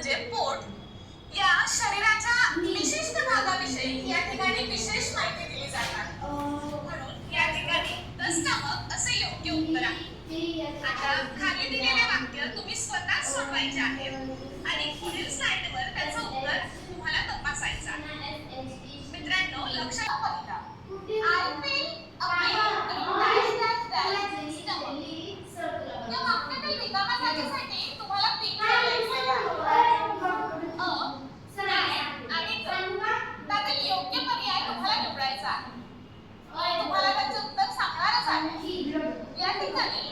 म्हणजे पोट या शरीराच्या विशिष्ट भागाविषयी या ठिकाणी विशेष माहिती दिली जाणार. म्हणून या ठिकाणी द स्टमक असे योग्य उत्तर आहे. आता खाली दिलेले वाक्य तुम्ही स्वतः सोडवायचे आहेत आणि पुढील स्लाइडवर त्याचं उत्तर तुम्हाला तपासायचं आहे. मित्रांनो लक्षात बघा. I feel a pain in that stomach. या वाक्यातील रिकाम्या जागेसाठी तुम्हाला तीन आणि त्यातील योग्य पर्याय तुम्हाला निवडायचा आहे. तुम्हाला त्याचे उत्तर सांगणारच आहे. या ठिकाणी